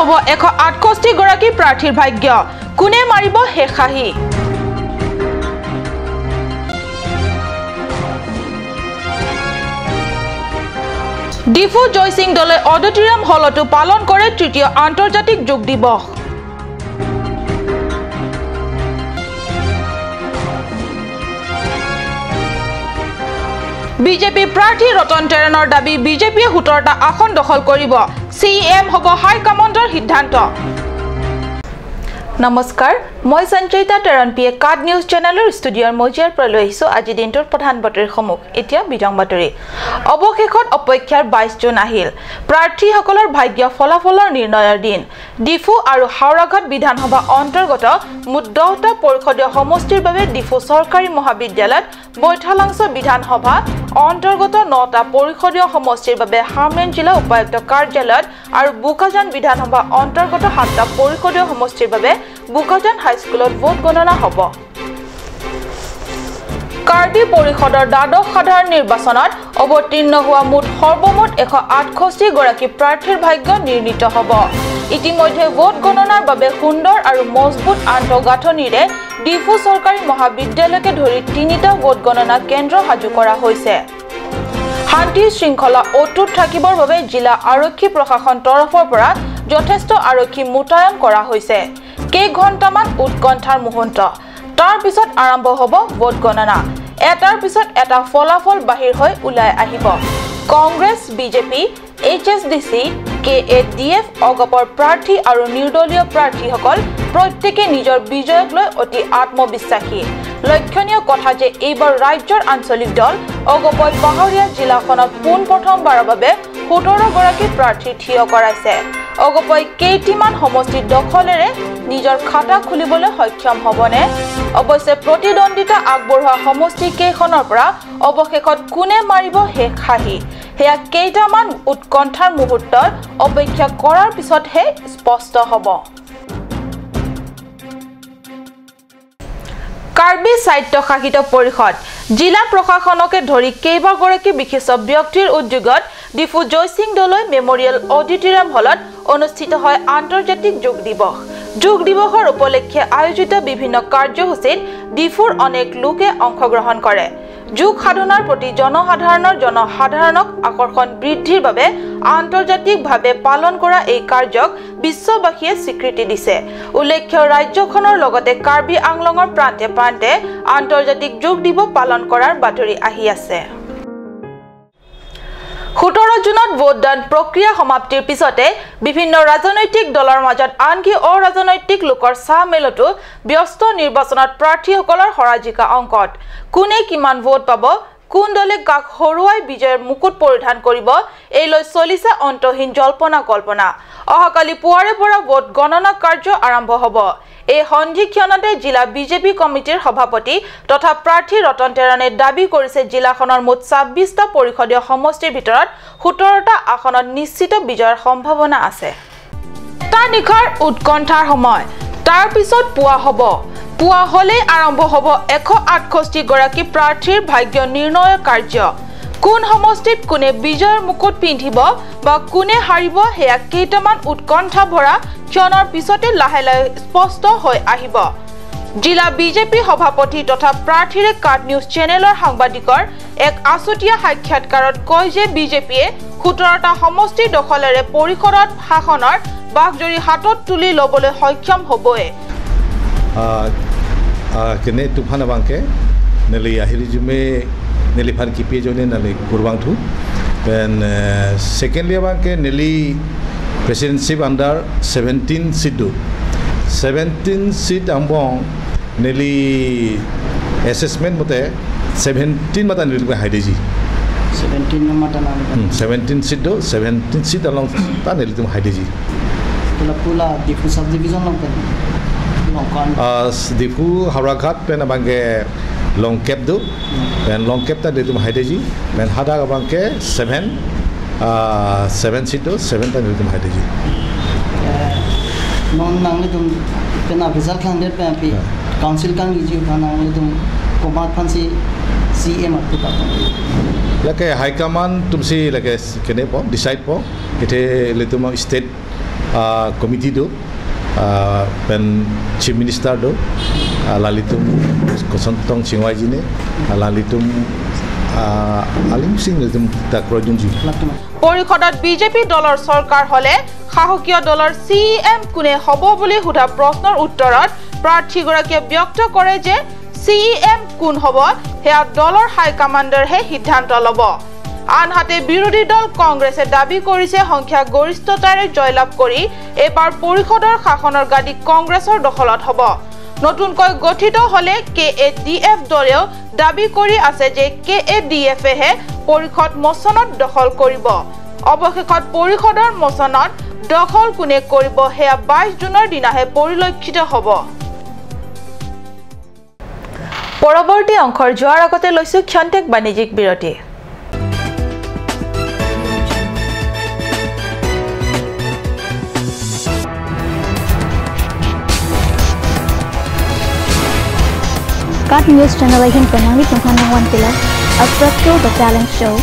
হব 168 গৰাকী প্ৰাৰ্থীৰ ভাগ্য কোনে মাৰিব হেখাহি ডিফু জয়সিং দলে অডিটৰিয়াম হলতো পালন কৰে তৃতীয় আন্তৰ্জাতিক যোগ দিৱস বিজেপি প্ৰাৰ্থী ৰতন টেৰণৰ দাবী বিজেপিয়ে 17টা আসন দখল কৰিব সিএম হ'ব হাই কমাণ্ডৰ সিদ্ধান্ত নমস্কাৰ মই সঞ্চয়িতা টেৰনপিয়ে কাৰ্ড নিউজ চেনেলৰ ষ্টুডিঅ'ৰ মজিয়াৰ পৰা লৈ আহিছো আজি দিনটোৰ প্ৰধান বাতৰিৰ সমুখ এতিয়া বিজং বাতৰি অৱশেষত অপেক্ষাৰ 22 জুন আহিল প্ৰাৰ্থীসকলৰ ভাগ্য ফলাফলৰ নিৰ্ণয়ৰ দিন ডিফু আৰু হাওৰাঘাট বিধানসভা অন্তৰ্গত মুঠ 10টা পৰিষদীয় সমষ্টিৰ বাবে ডিফু চৰকাৰী মহাবিদ্যালয়ত বৈঠালাংছ বিধানসভা অন্তৰ্গত 9টা পৰিষদীয় সমষ্টিৰ বাবে হামৰেন জিলা উপায়ুক্ত কাৰ্যালয়ত আৰু বুকাজান বিধানসভা অন্তৰ্গত 7টা পৰিষদীয় সমষ্টিৰ বাবে বুকাজান হাইস্কুলত ভোট গণনা হ'ব কাৰ্বি পৰিষদৰ দ্বাদশ সাধাৰণ নিৰ্বাচনত অৱতীৰ্ণ হোৱা মুঠ সৰ্বমুঠ 168 গৰাকী প্ৰাৰ্থীৰ ভাগ্য নিৰ্ণিত হ'ব ইতিমধ্যে ভোট গণনাৰ বাবে সুন্দৰ আৰু মজবুত আন্তঃগাঁথনিৰে ডিফু চৰকাৰী মহাবিদ্যালয়কে ধৰি 3টা ভোট গণনা কেন্দ্ৰ সাজু কৰা হৈছে শান্তি শৃংখলা অটুট থাকিবৰ বাবে জিলা আৰক্ষী প্ৰশাসন তৰফৰ পৰা যথেষ্ট আৰক্ষী মুতায়ন কৰা হৈছে কেই ঘণ্টামান উৎকণ্ঠাৰ মুহূৰ্ত তাৰ পিছত আৰম্ভ হ'ব ভোট গণনা এটাৰ পিছত এটা ফলাফল বাহিৰ হৈ ওলাই আহিব কংগ্ৰেছ বিজেপি এইচএছডিসি কেএডিএফ অগপৰ প্ৰাৰ্থী আৰু নিৰ্দলীয় প্ৰাৰ্থীসকল প্ৰত্যেকে নিজৰ বিজয়ক লৈ অতি আত্মবিশ্বাসী লক্ষণীয় কথা যে এইবাৰ ৰাজ্যৰ আঞ্চলিক দল অগপই পাহাৰীয়া জিলাখনত পোনপ্ৰথমবাৰৰ বাবে 17 গৰাকী প্ৰাৰ্থী থিয় কৰাইছে অগপই কেইটিমান সমষ্টি দখলেৰে নিজৰ খাতা খুলিবলৈ সক্ষম হ'বনে অৱশ্যে প্ৰতিদ্বন্দিতা আগবঢ়োৱা সমষ্টি কেইখনৰ পৰা অৱশেষত কোনে মাৰিব হেখাহি হেয়া কেইটামান উৎকণ্ঠাৰ মুহূৰ্তৰ অপেক্ষা কৰাৰ পিছতহে স্পষ্ট হ'ব কাৰ্বি স্বায়ত্তশাসিত পৰিষদ জিলা প্ৰশাসনকে ধৰি কেইবাগৰাকী বিশিষ্ট ব্যক্তিৰ উদ্যোগত ডিফু জয়সিং দলৈ মেমৰিয়েল অডিটৰিয়াম হলত অনুষ্ঠিত হয় আন্তৰ্জাতিক যোগ দিৱসৰ উপলক্ষে আয়োজিত বিভিন্ন কাৰ্যসূচীত ডিফুৰ অনেক লোকে অংশগ্ৰহণ কৰে যোগ সাধনাৰ প্ৰতি জনসাধাৰণক আকৰ্ষণ বৃদ্ধিৰ বাবে আন্তৰ্জাতিকভাৱে পালন কৰা এই কাৰ্যক বিশ্ববাসীয়ে স্বীকৃতি দিছে উল্লেখ্য ৰাজ্যখনৰ লগতে কাৰ্বি আংলঙৰ প্ৰান্তে প্ৰান্তে আন্তৰ্জাতিক যোগ দিৱস পালন কৰাৰ বাতৰি আহি আছে 17 জুনত ভোটদান প্ৰক্ৰিয়া সমাপ্তিৰ পিছতে বিভিন্ন ৰাজনৈতিক দলৰ মাজত আনকি অৰাজনৈতিক লোকৰ সামেলতো ব্যস্ত নিৰ্বাচনত প্ৰাৰ্থীসকলৰ হৰাজিকা অংকত কোনে কিমান ভোট পাব কোন দলে কাক হৰুৱাই বিজয়ৰ মুকুট পৰিধান কৰিব এই লৈ চলিছে অন্তহীন জল্পনা কল্পনা অহাকালি পুৱাৰে পৰা ভোট গণনা কাৰ্য আৰম্ভ হ'ব এই সন্ধিক্ষণতে জিলা বিজেপি কমিটিৰ সভাপতি তথা প্ৰাৰ্থী ৰতন টেৰণে দাবী কৰিছে জিলাখনৰ মুঠ 26টা পৰিষদীয় সমষ্টিৰ ভিতৰত 17টা আসনত নিশ্চিত বিজয়ৰ সম্ভাৱনা আছে তাৰ নিখাৰ উৎকণ্ঠাৰ সময় তাৰ পিছত পুৱা হলে আৰম্ভ হ'ব 168 গৰাকী প্ৰাৰ্থীৰ ভাগ্য নিৰ্ণয় কাৰ্য কোন সমষ্টিত কোনে বিজয়ৰ মুকুট পিন্ধিব বা কোনে হাৰিব হেয়া কেইটামান উৎকণ্ঠা ভৰা ক্ষণৰ পিছতে লাহে লাহে স্পষ্ট হৈ আহিব জিলা বিজেপি সভাপতি তথা প্ৰাৰ্থীৰে কাৰ্ড নিউজ চেনেলৰ সাংবাদিকৰ এক আছুতীয়া সাক্ষাৎকাৰত কয় যে বিজেপিয়ে 17টা সমষ্টি দখলেৰে পৰিষদত শাসনৰ বাঘজৰি হাতত তুলি ল'বলৈ সক্ষম হ'বই kene tufan abangke neli akhiri jume neli fan kipi jone neli kurbang thu then secondly abangke neli presidency under 17 seat ambong neli assessment mote 17 mata neli haideji 17 mata na 17 seat do 17 seat along ta neli tum haideji pula difu subdivision long difu hauragat pen abangke long cap do pen long cap ta neli tum haideji pen hada abangke 7 seat do 7 ta neli tum haideji non nangli tum pena result kan der pen pi council kan iju kan nangli tum komat phansi CM atu ka lake high command tumsi lake kene po decide po ite le tum state committee do pen chief minister do lalitum kosantong chingwai jine lalitum alim sing litum takrojun ji পৰিষদত BJP দলৰ চৰকাৰ হলে সাহকীয় দলৰ CM কোনে হ'ব বুলি সোধা প্ৰশ্নৰ উত্তৰত প্ৰাৰ্থীগৰাকীয়ে ব্যক্ত কৰে যে সিএম কোন হ'ব হেয়া দলৰ হাই কমাণ্ডাৰহে সিদ্ধান্ত ল'ব আনহাতে বিৰোধী দল কংগ্ৰেছে দাবী কৰিছে সংখ্যা গৰিষ্ঠতাৰে জয়লাভ কৰি এবাৰ পৰিষদৰ শাসনৰ গাদী কংগ্ৰেছৰ দখলত হ'ব নতুনকৈ গঠিত হলে কেএডিএফ দলেও দাবী কৰি আছে যে কেএডিএফে পৰিষদ মছনত দখল কৰিব অৱশেষত পৰিষদৰ মছনত দখল কোনে কৰিব হেয়া 22 জুনৰ দিনাহে পৰিলক্ষিত হ'ব পৰৱৰ্তী অংশৰ যোৱাৰ আগতে লৈছো ক্ষন্তেক বাণিজ্যিক বিৰতি Cut News Channel ay hinpanang itunghan ng one pillar at Structure the Talent Show.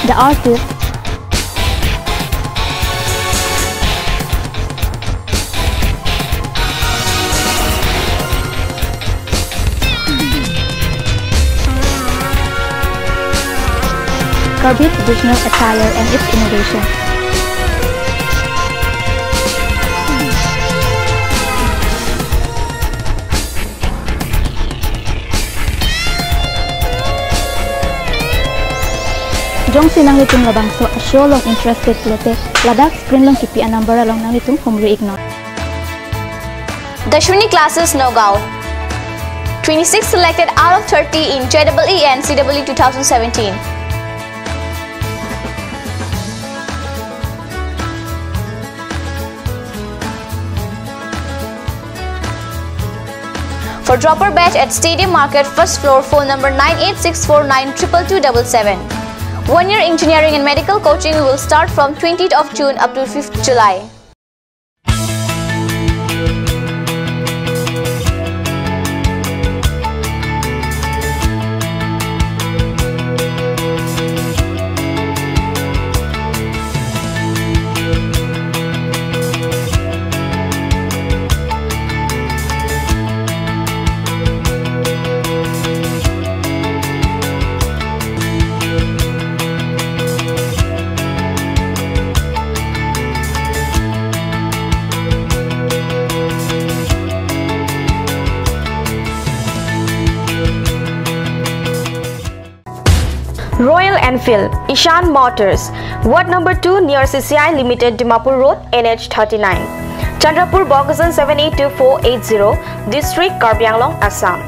The artist Garbage traditional attire and its innovation. Jong sinang litung labangso a show long interested lote ladak screen long kipi a number along nang litung humri ignore. Dashwini classes Nogao. 26 selected out of 30 in JEE and CEE 2017. For dropper batch at Stadium Market, first floor, phone number 9864922277. 1-year engineering and medical coaching will start from 20th of June up to 5th July. Royal Enfield, Ishan Motors, Ward number 2 near CCI Limited, Dimapur Road, NH 39. Chandrapur, Bogazan 782480, District, Karbi Anglong, Assam.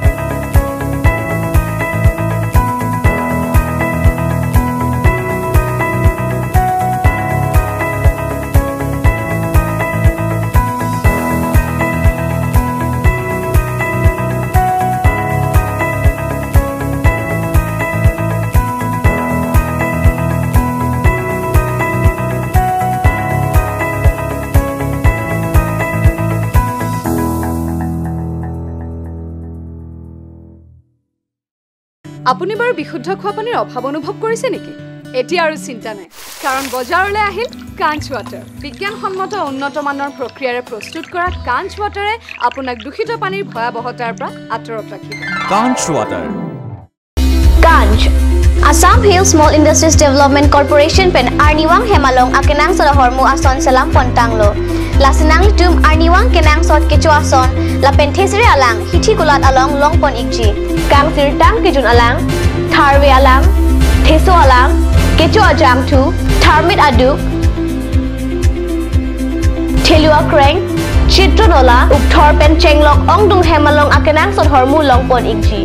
আপুনি বাৰু বিশুদ্ধ খোৱা পানীৰ অভাৱ অনুভৱ কৰিছে নেকি এটি আৰু চিন্তা নাই কাৰণ বজাৰলৈ আহিল কাঞ্চ ৱাটাৰ বিজ্ঞানসন্মত উন্নত মানৰ প্ৰক্ৰিয়াৰে প্ৰস্তুত কৰা কাঞ্চ ৱাটাৰে আপোনাক দূষিত পানীৰ ভয়াবহতাৰ পৰা আঁতৰত ৰাখিব কাঞ্চ water Kanj Assam Hill Small Industries Development Corporation pen Arniwang Hemalong akenang sa hormu ason selam pontanglo lasinang tum Arniwang kenang sot kecu ason la penthesri alang hithi kulat along longpon ikji kang sirtang kejun alang tharwe alang theso alang kecu ajam tu tharmit aduk thelua kreng chitronola ukthor pen chenglok ongdung hemalong akenang sot hormu longpon ikji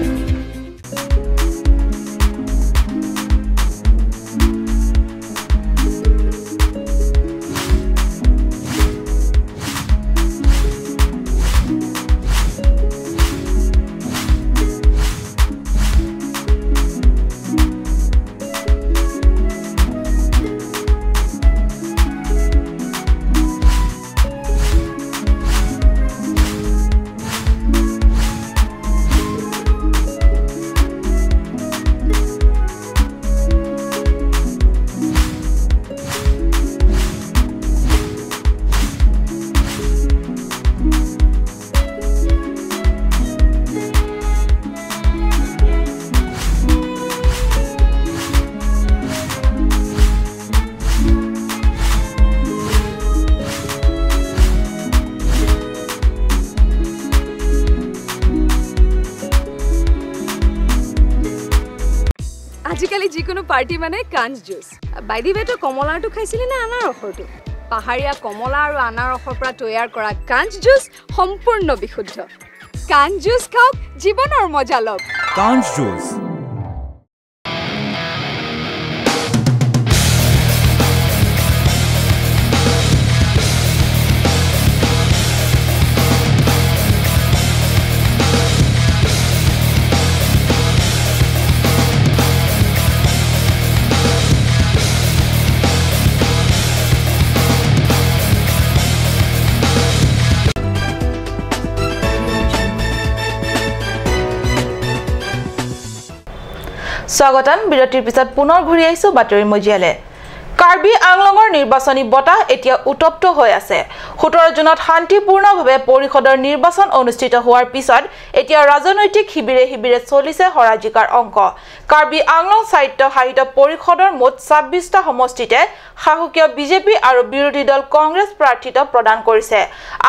আজিকালি যিকোনো party মানে কাঞ্চ juice বাইদি বেটো কমলাটো খাইছিলি না আনাৰ ৰসটো পাহাৰীয়া কমলা আৰু আনাৰ ৰসৰ পৰা তৈয়াৰ কৰা কাঞ্চ জুচ সম্পূৰ্ণ বিশুদ্ধ কাঞ্চ জুচ খাওক জীৱনৰ মজা লওক কাঞ্চ জুচ স্বাগতম বিৰতিৰ পিছত পুনৰ ঘূৰি আহিছো বাতৰি মজিয়ালে কাৰ্বি আংলঙৰ নিৰ্বাচনী বতাহ এতিয়া উত্তপ্ত হৈ আছে 17 জুনত শান্তিপূৰ্ণভাৱে পৰিষদৰ নিৰ্বাচন অনুষ্ঠিত হোৱাৰ পিছত এতিয়া ৰাজনৈতিক শিবিৰে চলিছে হৰাজিকাৰ অংক কাৰ্বি আংলং সাহিত্য পৰিষদৰ মুঠ 26টা সমষ্টিতে শাসকীয় বিজেপি আৰু বিৰোধী দল কংগ্ৰেছ প্ৰাৰ্থিত প্ৰদান কৰিছে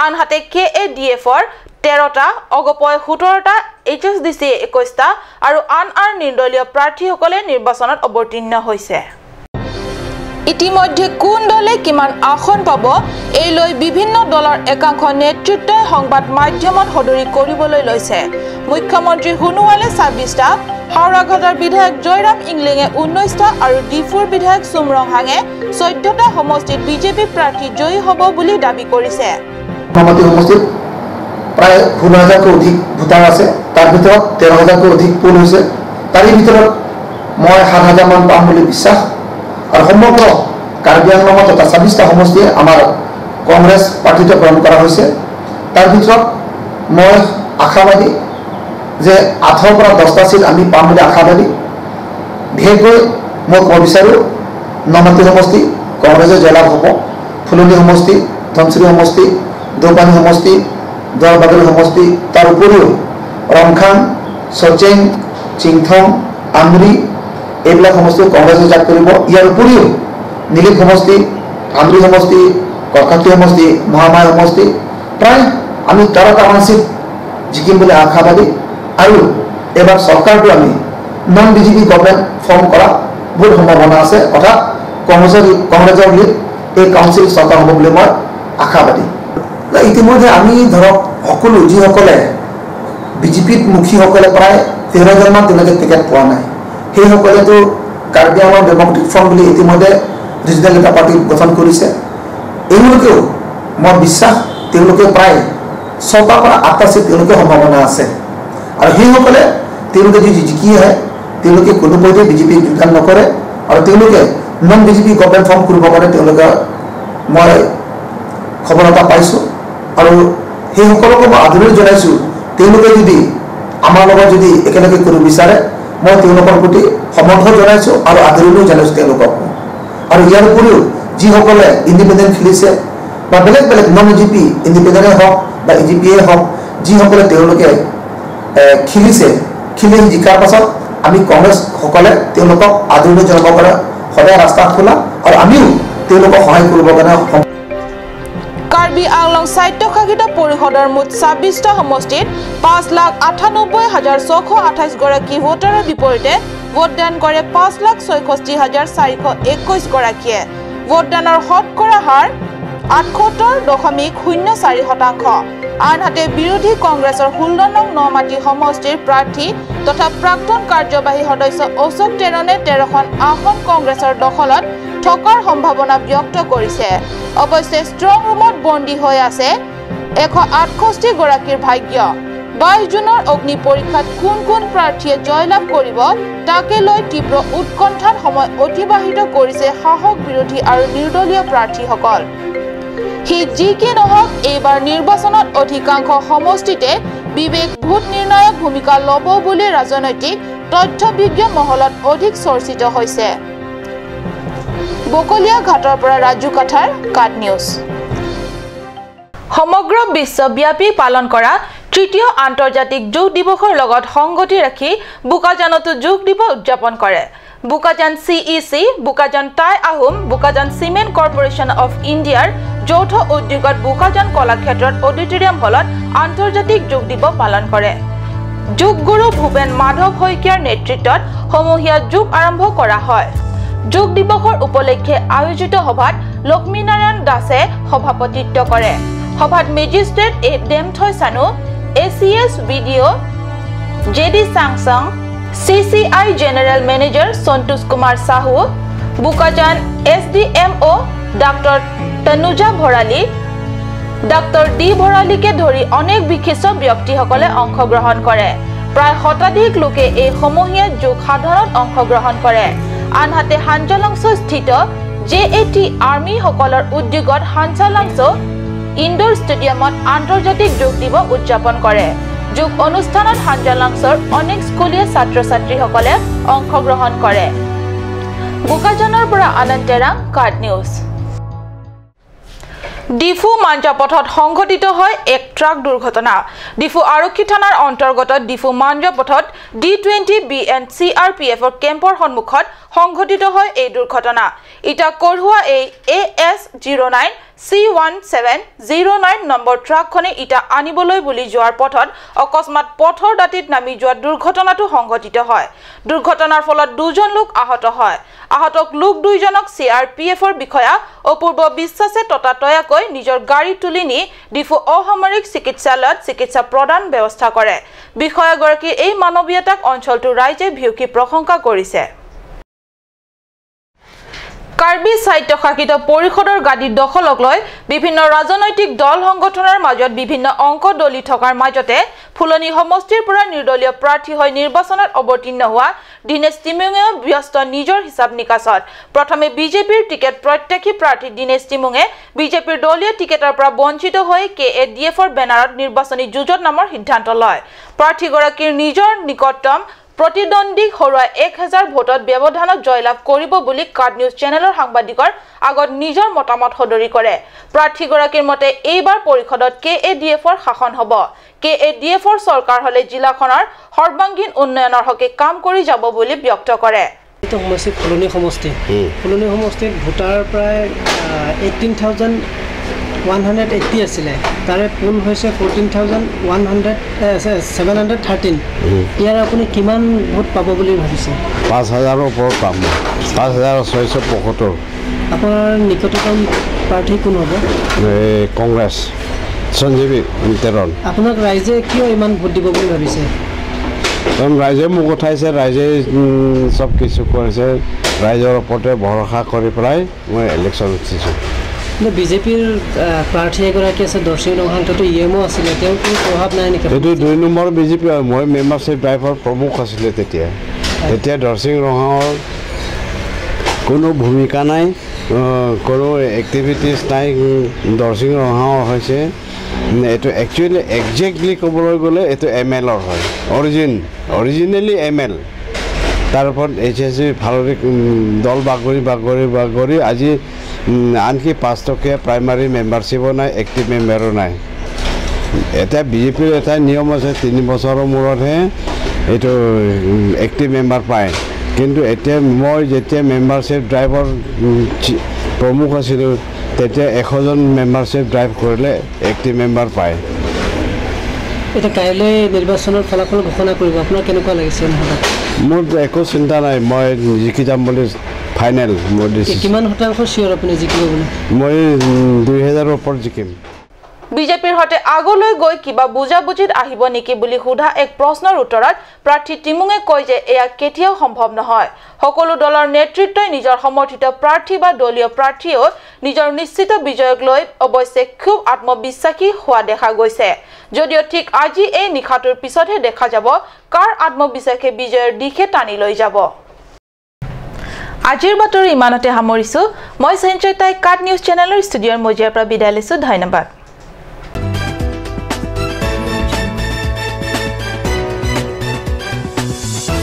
আনহাতে কেএডিএফৰ 13টা অগপয় 17টা HSDC 21টা আৰু আন নিৰ্দলীয় প্ৰাৰ্থীসকলে নিৰ্বাচনত অৱতীৰ্ণ হৈছে ইতিমধ্যে কোন দলে কিমান আসন পাব এই লৈ বিভিন্ন দলৰ একাংশ নেতৃত্বই সংবাদ মাধ্যমত সদৰি কৰিবলৈ লৈছে মুখ্যমন্ত্ৰী হুনুৱালে 26টা হাওৰাঘাটৰ বিধায়ক জয়ৰাম ইংলিঙে 19টা আৰু ডিফুৰ বিধায়ক সুমৰংহাঙে 14টা সমষ্টিত বিজেপি প্ৰাৰ্থী জয়ী হ'ব বুলি দাবী কৰিছে প্ৰায় 16,000কৈ অধিক ভোটাৰ আছে তাৰ ভিতৰত 13,000কৈ অধিক পোল হৈছে তাৰে ভিতৰত মই 7,000 মান পাম বুলি বিশ্বাস আৰু সমগ্ৰ কাৰ্বি আংলঙত 26টা সমষ্টিয়ে আমাৰ কংগ্ৰেছ প্ৰাৰ্থিত প্ৰদান কৰা হৈছে তাৰ ভিতৰত মই আশাবাদী যে 8ৰ পৰা 10টা সিট আমি পাম বুলি আশাবাদী বিশেষকৈ মই ক'ব বিচাৰোঁ নমাটি সমষ্টি কংগ্ৰেছৰ জয়লাভ হ'ব ফুলনি সমষ্টি ধনচিৰি সমষ্টি দৌপানী সমষ্টি দৰবাগলী সমষ্টি তাৰ উপৰিও ৰংখাং সচেং চিংথং আমৰি এইবিলাক সমষ্টি কংগ্ৰেছে জাক কৰিব ইয়াৰ উপৰিও নীলিক সমষ্টি আমৰি সমষ্টি কৰ্কাটী সমষ্টি মহামায়া সমষ্টি প্ৰায় আমি 13টা সিট জিকিম বুলি আশাবাদী আৰু এবাৰ চৰকাৰটো আমি নন বিজেপি গভৰ্ণমেণ্ট ফৰ্ম কৰা বহুত সম্ভাৱনা আছে অৰ্থাৎ কংগ্ৰেছৰ লিড এই কাউন্সিল চৰকাৰ হ'ব বুলি মই আশাবাদী ইতিমধ্যে আমি ধৰক সকলো যিসকলে বিজেপিত মুখীসকলে প্ৰায় 13,000 মান তেওঁলোকে টিকেট পোৱা নাই সেইসকলেতো কাৰ্বি আংলং ডেমক্ৰেটিক ফ্ৰণ্ট বুলি ইতিমধ্যে ৰিজনেল এটা পাৰ্টি গঠন কৰিছে এইলোকেও মই বিশ্বাস তেওঁলোকে প্ৰায় 6টা পৰা 8টা সিট তেওঁলোকে সম্ভাৱনা আছে আৰু সেইসকলে তেওঁলোকে যদি জিকি আহে তেওঁলোকে কোনোপধ্যে বিজেপিত যোগদান নকৰে আৰু তেওঁলোকে নন বিজেপি গভৰ্ণমেণ্ট ফৰ্ম কৰিবৰ কাৰণে তেওঁলোকে মই খবৰ এটা পাইছোঁ আৰু সেইসকলকো মই আদৰণি জনাইছোঁ তেওঁলোকে যদি আমাৰ লগত যদি একেলগে কৰিব বিচাৰে মই তেওঁলোকৰ প্ৰতি সমৰ্থন জনাইছোঁ আৰু আদৰণিও জনাইছোঁ তেওঁলোকক আৰু ইয়াৰ উপৰিও যিসকলে ইণ্ডিপেণ্ডেণ্ট খেলিছে বা বেলেগ নন ইজিপি ইণ্ডিপেণ্ডেণ্টে হওক বা ইজিপিয়ে হওক যিসকলে তেওঁলোকে খেলি জিকাৰ পাছত আমি কংগ্ৰেছসকলে তেওঁলোকক আদৰণি জনাবৰ কাৰণে সদায় ৰাস্তা খোলা আৰু আমিও তেওঁলোকক সহায় কৰিবৰ কাৰণে কাৰ্বি আংলং সাহিত্য পৰিষদৰ মুঠ 26টা সমষ্টিত 5,98,628 গৰাকী ভোটাৰৰ বিপৰীতে ভোটদান কৰে 5,66,421 গৰাকীয়ে ভোটদানৰ শতকৰা হাৰ 78.04%। আনহাতে বিৰোধী কংগ্ৰেছৰ 16 নং নমাটি সমষ্টিৰ প্ৰাৰ্থী তথা প্ৰাক্তন কাৰ্যবাহী সদস্য অশোক তেৰণে 13খন আসন কংগ্ৰেছৰ দখলত থকাৰ সম্ভাৱনা ব্যক্ত কৰিছে অৱশ্যে ষ্ট্ৰং ৰুমত বন্দী হৈ আছে 168 গৰাকীৰ ভাগ্য 22 জুনৰ অগ্নি পৰীক্ষাত কোন প্ৰাৰ্থীয়ে জয়লাভ কৰিব তাকে লৈ তীব্ৰ উৎকণ্ঠাত সময় অতিবাহিত কৰিছে শাসক বিৰোধী আৰু নিৰ্দলীয় প্ৰাৰ্থীসকল যি কি নহওক এইবাৰ নিৰ্বাচনত অধিকাংশ সমষ্টিতে বিবেক ভোট নিৰ্ণায়ক ভূমিকা ল'ব বুলি ৰাজনৈতিক তথ্যবিজ্ঞ মহলত অধিক চৰ্চিত হৈছে বকলিয়া ঘাটৰ পৰা ৰাজু কাঠাৰ কাট নিউজ সমগ্ৰ বিশ্বব্যাপী পালন কৰা তৃতীয় আন্তৰ্জাতিক যোগ দিৱসৰ লগত সংগতি ৰাখি বুকাজানতো যোগ দিৱস উদযাপন কৰে Bokajan CEC Bokajan Tai Ahom Bokajan cement corporation of ইণ্ডিয়াৰ যৌথ উদ্যোগত বুকাজান কলাক্ষেত্ৰত অডিটৰিয়াম হলত আন্তৰ্জাতিক যোগ দিৱস পালন কৰে যোগগুৰু ভূপেন মাধৱ শইকীয়াৰ নেতৃত্বত সমূহীয়া যোগ আৰম্ভ কৰা হয় যোগ দিৱসৰ উপলক্ষে আয়োজিত সভাত লক্ষ্মীনাৰায়ণ দাসে সভাপতিত্ব কৰে সভাত magistrate A Demthai Sanu ACS ভিডিও JD Sangsang CCI General Manager Santosh Kumar Sahu Bukajan SDMO Dr. Tanuja Bhorali Dr. D Bhorali ke dhori onek bikhist byakti hokole অংশগ্ৰহণ কৰে প্ৰায় শতাধিক লোকে এই সমূহীয়া যোগ সাধাৰণ অংশগ্ৰহণ কৰে আনহাতে হাঞ্জালাংছ স্থিত JAT আৰ্মি সকলৰ উদ্যোগত হাঞ্জালাংছ ইনডোৰ ষ্টেডিয়ামত আন্তৰ্জাতিক যোগ দিৱস উদযাপন কৰে যোগ অনুষ্ঠানত হাঞ্জালাংছৰ অনেক স্কুলীয়া ছাত্ৰ-ছাত্ৰী সকলে অংশগ্ৰহণ কৰে বুকাজানৰ পৰা আনন্তেৰাং কাৰ্ড নিউজ ডিফু মাঞ্জা পথত সংঘটিত হয় এক ট্ৰাক দুৰ্ঘটনা ডিফু আৰক্ষী থানাৰ অন্তৰ্গত ডিফু মাঞ্জা পথত D20B and CRPF ৰ কেম্পৰ সন্মুখত সংঘটিত হয় এই দুৰ্ঘটনা ইটা কৰহুৱা এই AS09 C1709 নম্বৰ ট্ৰাকখনে ইটা আনিবলৈ বুলি যোৱাৰ পথত অকস্মাত পথৰ দাঁতিত নামি যোৱা দুৰ্ঘটনাটো সংঘটিত হয় দুৰ্ঘটনাৰ ফলত দুজন লোক আহত হয় আহতক লোক দুইজনক CRPF ৰ বিষয়া অপূৰ্ব বিশ্বাসে ততাতয়াকৈ নিজৰ গাড়ী তুলি নি ডিফু অসামৰিক চিকিৎসালয়ত চিকিৎসা প্ৰদান ব্যৱস্থা কৰে বিষয়াগৰাকীৰ এই মানৱীয়তাক অঞ্চলটোৰ ৰাইজে ভিউকি প্ৰশংসা কৰিছে কাৰ্বি স্বায়ত্তশাসিত পৰিষদৰ গাদী দখলক লৈ বিভিন্ন ৰাজনৈতিক দল সংগঠনৰ মাজত বিভিন্ন অংক দলি থকাৰ মাজতে ফুলনি সমষ্টিৰ পৰা নিৰ্দলীয় প্ৰাৰ্থী হৈ নিৰ্বাচনত অৱতীৰ্ণ হোৱা দিনেশ টিমুঙে ব্যস্ত নিজৰ হিচাপ নিকাছত প্ৰথমে বিজেপিৰ টিকেট প্ৰত্যাশী প্ৰাৰ্থী দিনেশ টিমুঙে বিজেপিৰ দলীয় টিকেটৰ পৰা বঞ্চিত হৈ KADFৰ বেনাৰত নিৰ্বাচনী যুঁজত নামৰ সিদ্ধান্ত লয় প্ৰাৰ্থীগৰাকীৰ নিজৰ নিকটতম প্ৰতিদ্বন্দ্বীক হৰুৱাই 1000 ভোটত ব্যৱধানত জয়লাভ কৰিব বুলি কাৰ্ড নিউজ চেনেলৰ সাংবাদিকৰ আগত নিজৰ মতামত সদৰি কৰে প্ৰাৰ্থীগৰাকীৰ মতে এইবাৰ পৰিষদত KADFৰ শাসন হ'ব KADFৰ চৰকাৰ হলে জিলাখনৰ সৰ্বাংগীন উন্নয়নৰ হকে কাম কৰি যাব বুলি ব্যক্ত কৰে এটা সমষ্টি ফুলনি সমষ্টিত ভোটাৰ প্ৰায় 18180 আছিলে তাৰে পোল হৈছে 14713 ইয়াৰ আপুনি কিমান ভোট পাব বুলি ভাবিছে 5000 ওপৰত পাম 5675 আপোনাৰ নিকটতম প্ৰাৰ্থী কোন হ'ব কংগ্ৰেছ সঞ্জীৱী তেৰণ আপোনাক ৰাইজে কিয় ইমান ভোট দিব বুলি ভাবিছে কাৰণ ৰাইজে মোক উঠাইছে ৰাইজে সব কিছু কৰিছে ৰাইজৰ ওপৰতে ভৰসা কৰি পেলাই মই ইলেকশ্যন উঠিছোঁ বিজেপিৰ প্ৰাৰ্থী এগৰাকী আছে দৰ্শী ৰংহান্তটো ইএমও আছিলে তেওঁ কোনো প্ৰভাৱ নাই নেকি এইটো 2 নম্বৰ বিজেপি মই মেম্বাৰশ্বিপ ড্ৰাইভৰ প্ৰমুখ আছিলে তেতিয়া দৰ্শী ৰংহাৰ কোনো ভূমিকা নাই কোনো এক্টিভিটিছ নাই দৰ্শী ৰংহাৰ হৈছে এইটো একচুৱেলি একজেক্টলি ক'বলৈ গ'লে এইটো MLৰ হয় অৰিজিনেলি ML তাৰ ওপৰত HSC ভালদৰে দল বাগৰি আজি আনকি 5 টকীয়া প্ৰাইমাৰী মেম্বাৰশ্বিপো নাই এক্টিভ মেম্বাৰো নাই এটা বিজেপিৰ এটা নিয়ম আছে 3 বছৰৰ মূৰতহে এইটো এক্টিভ মেম্বাৰ পায় কিন্তু এতিয়া মই যেতিয়া মেম্বাৰশ্বিপ ড্ৰাইভৰ প্ৰমুখ আছিলোঁ তেতিয়া 100 জন মেম্বাৰশ্বিপ ড্ৰাইভ কৰিলে এক্টিভ মেম্বাৰ পায় এটা কাইলৈ নিৰ্বাচনৰ ফলাফল ঘোষণা কৰিব আপোনাৰ কেনেকুৱা লাগিছে মোৰ একো চিন্তা নাই মই জিকি যাম বুলি ফাইনেল মই কিমান শতাংশ চিয়ৰ আপুনি জিকিব বুলি মই 2000 ওপৰত জিকিম বিজেপিৰ হতে আগলৈ গৈ কিবা বুজাবুজিত আহিব নেকি বুলি সোধা এক প্ৰশ্নৰ উত্তৰত প্ৰাৰ্থী টিমুঙে কয় যে এয়া কেতিয়াও সম্ভৱ নহয় সকলো দলৰ নেতৃত্বই নিজৰ সমৰ্থিত প্ৰাৰ্থী বা দলীয় প্ৰাৰ্থীও নিজৰ নিশ্চিত বিজয়ক লৈ অৱশ্যে খুব আত্মবিশ্বাসী হোৱা দেখা গৈছে যদিও ঠিক আজি এই নিখাটোৰ পিছতহে দেখা যাব কাৰ আত্মবিশ্বাসে বিজয়ৰ দিশে টানি লৈ যাব আজিৰ বাতৰি ইমানতে সামৰিছো মই সঞ্চয়তাই কাৰ্ড নিউজ চেনেলৰ ষ্টুডিঅ'ৰ মজিয়াৰ পৰা বিদায় লৈছো ধন্যবাদ